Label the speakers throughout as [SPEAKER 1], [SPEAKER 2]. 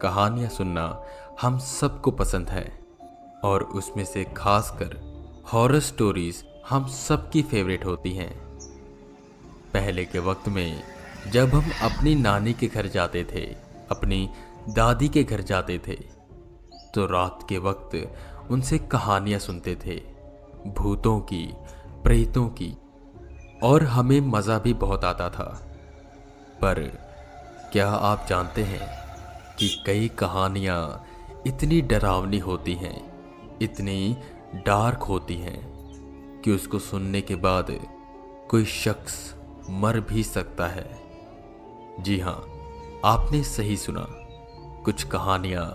[SPEAKER 1] कहानियाँ सुनना हम सबको पसंद है और उसमें से खासकर हॉरर स्टोरीज हम सबकी फेवरेट होती हैं। पहले के वक्त में जब हम अपनी नानी के घर जाते थे, अपनी दादी के घर जाते थे, तो रात के वक्त उनसे कहानियाँ सुनते थे, भूतों की, प्रेतों की, और हमें मज़ा भी बहुत आता था। पर क्या आप जानते हैं कि कई कहानियाँ इतनी डरावनी होती हैं, इतनी डार्क होती हैं कि उसको सुनने के बाद कोई शख्स मर भी सकता है। जी हाँ, आपने सही सुना। कुछ कहानियाँ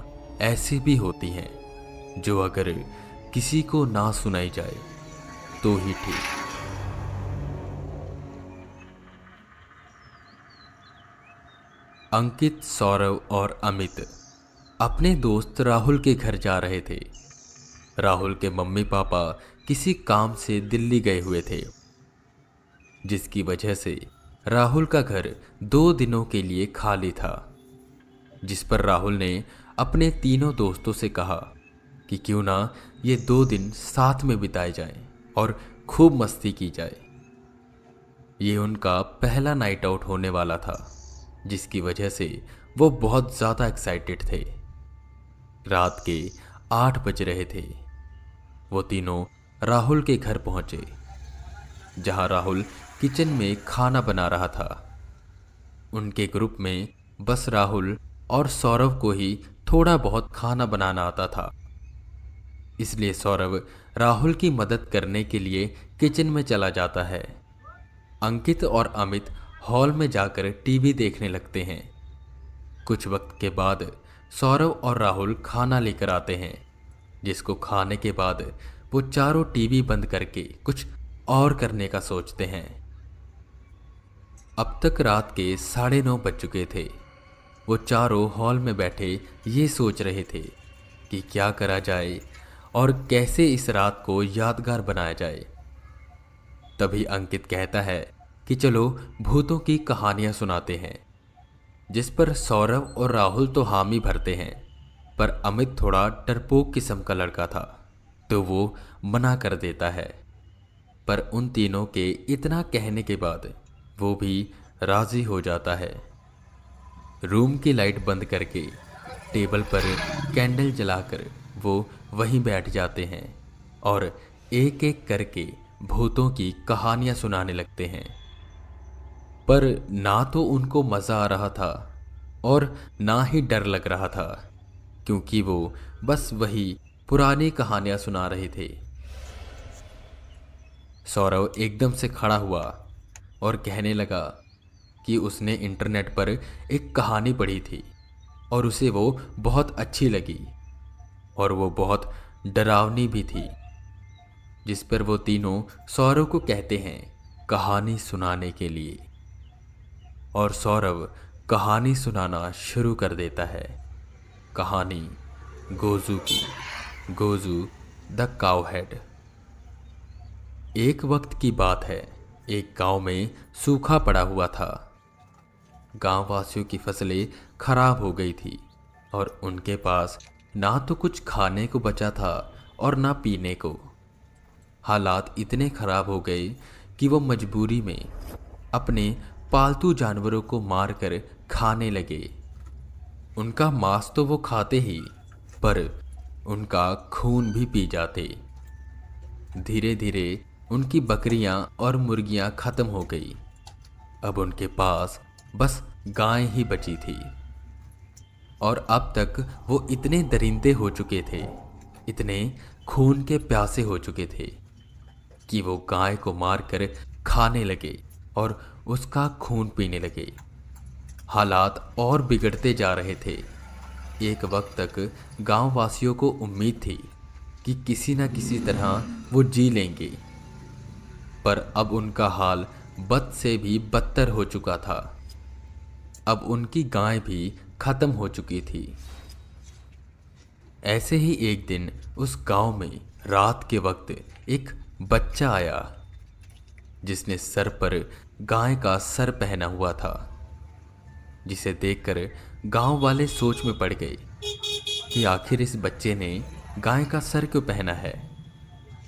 [SPEAKER 1] ऐसी भी होती हैं जो अगर किसी को ना सुनाई जाए तो ही ठीक। अंकित, सौरव और अमित अपने दोस्त राहुल के घर जा रहे थे। राहुल के मम्मी पापा किसी काम से दिल्ली गए हुए थे, जिसकी वजह से राहुल का घर 2 दिनों के लिए खाली था। जिस पर राहुल ने अपने तीनों दोस्तों से कहा कि क्यों ना ये 2 दिन साथ में बिताए जाएं और खूब मस्ती की जाए। ये उनका पहला नाइट आउट होने वाला था, जिसकी वजह से वो बहुत ज़्यादा एक्साइटेड थे। रात के 8 बज रहे थे। वो तीनों राहुल के घर पहुंचे, जहां राहुल किचन में खाना बना रहा था। उनके ग्रुप में बस राहुल और सौरव को ही थोड़ा बहुत खाना बनाना आता था, इसलिए सौरव राहुल की मदद करने के लिए किचन में चला जाता है। अंकित और अमित हॉल में जाकर टीवी देखने लगते हैं। कुछ वक्त के बाद सौरव और राहुल खाना लेकर आते हैं, जिसको खाने के बाद वो चारों टीवी बंद करके कुछ और करने का सोचते हैं। अब तक रात के 9:30 बज चुके थे। वो चारों हॉल में बैठे ये सोच रहे थे कि क्या करा जाए और कैसे इस रात को यादगार बनाया जाए। तभी अंकित कहता है कि चलो भूतों की कहानियां सुनाते हैं, जिस पर सौरव और राहुल तो हामी भरते हैं, पर अमित थोड़ा डरपोक किस्म का लड़का था, तो वो मना कर देता है। पर उन तीनों के इतना कहने के बाद वो भी राजी हो जाता है। रूम की लाइट बंद करके टेबल पर कैंडल जलाकर वो वहीं बैठ जाते हैं और एक एक करके भूतों की कहानियां सुनाने लगते हैं। पर ना तो उनको मज़ा आ रहा था और ना ही डर लग रहा था, क्योंकि वो बस वही पुरानी कहानियां सुना रहे थे। सौरव एकदम से खड़ा हुआ और कहने लगा कि उसने इंटरनेट पर एक कहानी पढ़ी थी और उसे वो बहुत अच्छी लगी और वो बहुत डरावनी भी थी। जिस पर वो तीनों सौरव को कहते हैं कहानी सुनाने के लिए, और सौरव कहानी सुनाना शुरू कर देता है। कहानी गोजू की, गोजू द काउहेड। एक वक्त की बात है, एक गांव में सूखा पड़ा हुआ था। गांव वासियों की फसलें खराब हो गई थी और उनके पास ना तो कुछ खाने को बचा था और ना पीने को। हालात इतने खराब हो गए कि वो मजबूरी में अपने पालतू जानवरों को मारकर खाने लगे। उनका मांस तो वो खाते ही, पर उनका खून भी पी जाते। धीरे धीरे उनकी बकरियां और मुर्गियां खत्म हो गई। अब उनके पास बस गाय ही बची थी। और अब तक वो इतने दरिंदे हो चुके थे, इतने खून के प्यासे हो चुके थे कि वो गाय को मारकर खाने लगे और उसका खून पीने लगे। हालात और बिगड़ते जा रहे थे। एक वक्त तक गांव वासियों को उम्मीद थी कि किसी न किसी तरह वो जी लेंगे, पर अब उनका हाल बद से भी बदतर हो चुका था। अब उनकी गाय भी खत्म हो चुकी थी। ऐसे ही एक दिन उस गांव में रात के वक्त एक बच्चा आया, जिसने सर पर गाय का सर पहना हुआ था। जिसे देखकर गांव वाले सोच में पड़ गए कि आखिर इस बच्चे ने गाय का सर क्यों पहना है।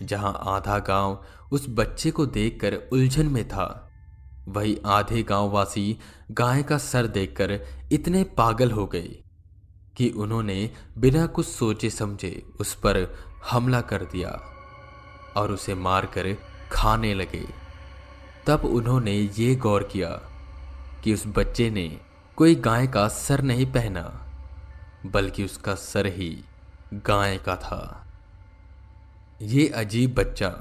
[SPEAKER 1] जहां आधा गांव उस बच्चे को देखकर उलझन में था, वही आधे गांववासी गाय का सर देखकर इतने पागल हो गए कि उन्होंने बिना कुछ सोचे समझे उस पर हमला कर दिया और उसे मारकर खाने लगे। तब उन्होंने ये गौर किया कि उस बच्चे ने कोई गाय का सर नहीं पहना, बल्कि उसका सर ही गाय का था। ये अजीब बच्चा,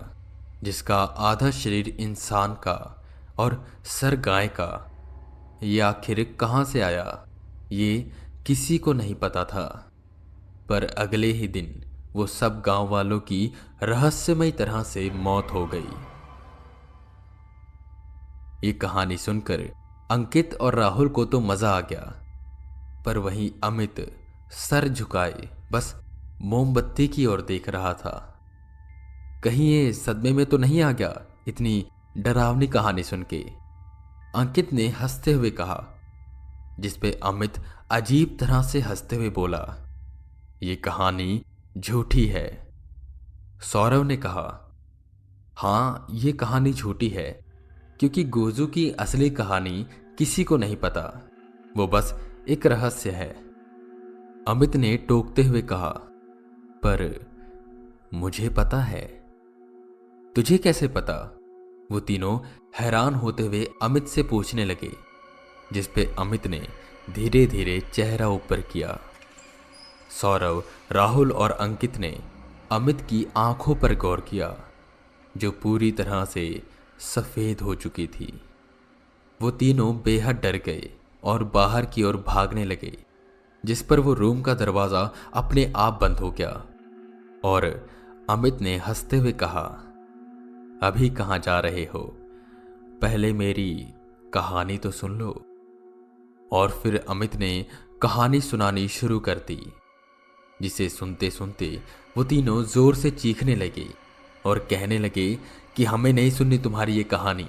[SPEAKER 1] जिसका आधा शरीर इंसान का और सर गाय का, ये आखिर कहाँ से आया, ये किसी को नहीं पता था। पर अगले ही दिन वो सब गांव वालों की रहस्यमय तरह से मौत हो गई। ये कहानी सुनकर अंकित और राहुल को तो मजा आ गया, पर वहीं अमित सर झुकाए बस मोमबत्ती की ओर देख रहा था। कहीं ये सदमे में तो नहीं आ गया इतनी डरावनी कहानी सुन के, अंकित ने हंसते हुए कहा, जिसपे अमित अजीब तरह से हंसते हुए बोला, ये कहानी झूठी है। सौरव ने कहा, हाँ ये कहानी झूठी है, क्योंकि गोजू की असली कहानी किसी को नहीं पता, वो बस एक रहस्य है। अमित ने टोकते हुए कहा, पर मुझे पता है। तुझे कैसे पता? वो तीनों हैरान होते हुए अमित से पूछने लगे, जिसपे अमित ने धीरे धीरे चेहरा ऊपर किया। सौरव, राहुल और अंकित ने अमित की आंखों पर गौर किया, जो पूरी तरह से सफेद हो चुकी थी। वो तीनों बेहद डर गए और बाहर की ओर भागने लगे, जिस पर वो रूम का दरवाजा अपने आप बंद हो गया और अमित ने हंसते हुए कहा, अभी कहाँ जा रहे हो? पहले मेरी कहानी तो सुन लो। और फिर अमित ने कहानी सुनानी शुरू कर दी, जिसे सुनते सुनते वो तीनों जोर से चीखने लगे और कहने लगे कि हमें नहीं सुननी तुम्हारी ये कहानी,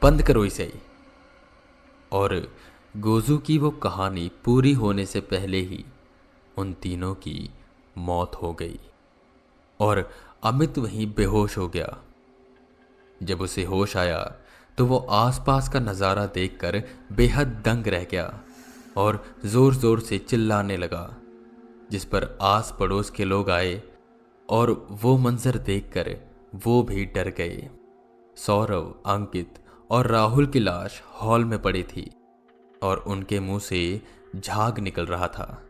[SPEAKER 1] बंद करो इसे। और गोजू की वो कहानी पूरी होने से पहले ही उन तीनों की मौत हो गई और अमित वहीं बेहोश हो गया। जब उसे होश आया तो वो आसपास का नज़ारा देखकर बेहद दंग रह गया और जोर जोर से चिल्लाने लगा, जिस पर आस पड़ोस के लोग आए और वो मंजर देखकर वो भी डर गए। सौरव, अंकित और राहुल की लाश हॉल में पड़ी थी और उनके मुंह से झाग निकल रहा था।